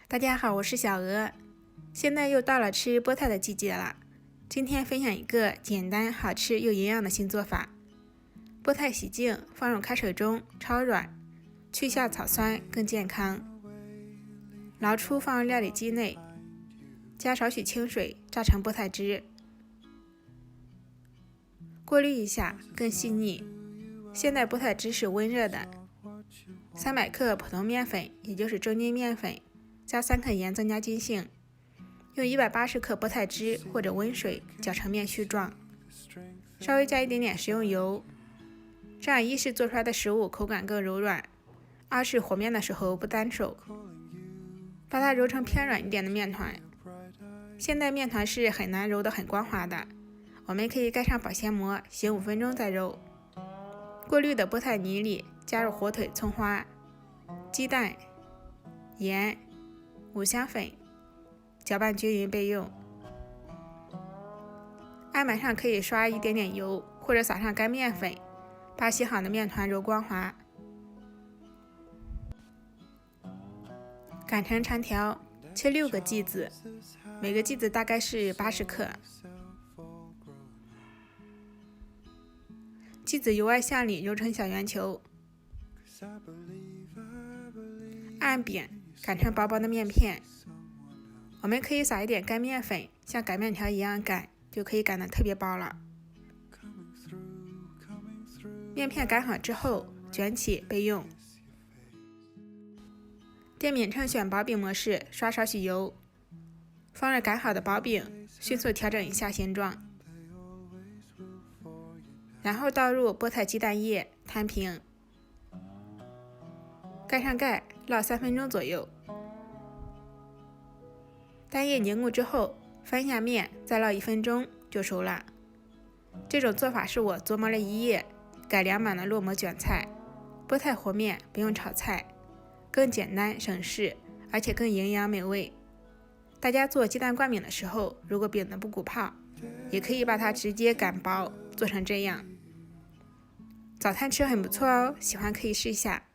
大家好，我是小鹅。现在又到了吃菠菜的季节了。今天分享一个简单、好吃又营养的新做法。菠菜洗净，放入开水中焯软，去下草酸，更健康。捞出放入料理机内，加少许清水榨成菠菜汁，过滤一下，更细腻。现在菠菜汁是温热的。300克普通面粉，也就是中筋面粉，加3克盐增加筋性，用180克菠菜汁或者温水搅成面絮状，稍微加一点点食用油，这样一是做出来的食物口感更柔软，二是和面的时候不单手。把它揉成偏软一点的面团。现在面团是很难揉得很光滑的，我们可以盖上保鲜膜，醒5分钟再揉。过滤的菠菜泥里加入火腿、葱花、鸡蛋、盐、五香粉，搅拌均匀备用。案板上可以刷一点点油，或者撒上干面粉，把洗好的面团揉光滑。擀成长条，切6个剂子，每个剂子大概是80克。剂子由外向里揉成小圆球，按扁擀成薄薄的面片。我们可以撒一点干面粉，像擀面条一样擀，就可以擀得特别薄了。面片擀好之后，卷起备用。电饼铛选薄饼模式，刷少许油，放入擀好的薄饼，迅速调整一下形状，然后倒入菠菜鸡蛋液，摊平，盖上盖，烙3分钟左右。蛋液凝固之后，翻下面，再烙1分钟就熟了。这种做法是我琢磨了一夜改良版的落馍卷菜。菠菜和面不用炒菜，更简单省事，而且更营养美味。大家做鸡蛋灌饼的时候，如果饼的不鼓泡，也可以把它直接擀薄，做成这样。早餐吃很不错哦，喜欢可以试一下。